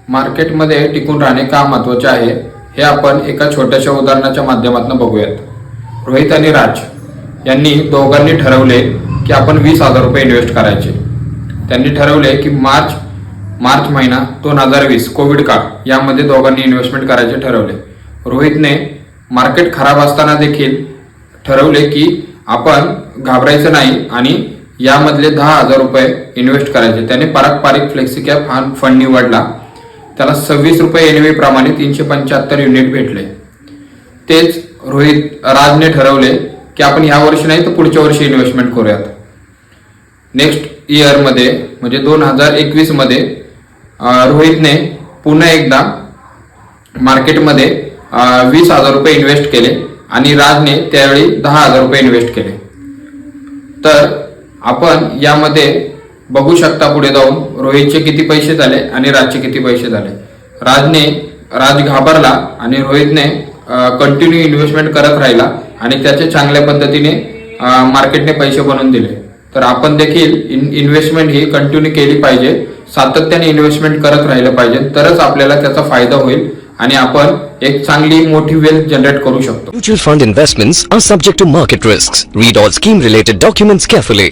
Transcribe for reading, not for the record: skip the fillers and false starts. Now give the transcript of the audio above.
मार्केटमध्ये टिकून राहणे का महत्त्वाचे आहे हे आपण एका छोट्याशा उदाहरणाच्या माध्यमातून बघूयात। रोहित आणि राज यांनी दोघांनी ठरवले की आपण 20,000 रुपये इन्व्हेस्ट करायचे। त्यांनी ठरवले की मार्च महिना 2020 कोविड काळ यामध्ये दोघांनी इन्व्हेस्टमेंट करायचे ठरवले। रोहितने मार्केट खराब असताना देखील ठरवले की आपण घाबरायचं नाही आणि यामधले 10,000 रुपये इन्व्हेस्ट करायचे। त्याने पारंपरिक फ्लेक्सी कॅप हा फंड निवडला। त्याला 26 रुपये एनव्ही प्रमाणे 375 युनिट भेटले। तेच राजने ठरवले की आपण या वर्षी नाही तर पुढच्या वर्षी इन्व्हेस्टमेंट करूयात। नेक्स्ट इयर मध्ये म्हणजे 2021 मध्ये रोहितने पुन्हा एकदा मार्केटमध्ये 20,000 रुपये इन्व्हेस्ट केले आणि राजने त्यावेळी 10,000 रुपये इन्व्हेस्ट केले। तर आपण यामध्ये बघू शकता पुढे जाऊन रोहितचे किती पैसे झाले आणि राजचे किती पैसे झाले। राज घाबरला आणि रोहितने कंटिन्यू इन्व्हेस्टमेंट करत राहिला आणि त्याचे चांगल्या पद्धतीने मार्केटने पैसे बनवून दिले। तर आपण देखील इन्व्हेस्टमेंट ही कंटिन्यू केली पाहिजे, सातत्याने इन्व्हेस्टमेंट करत राहिलं पाहिजे, तरच आपल्याला त्याचा फायदा होईल आणि आपण एक चांगली मोठी वेल्थ जनरेट करू शकतो। Mutual fund investments are subject to market risks. Read all scheme related documents carefully.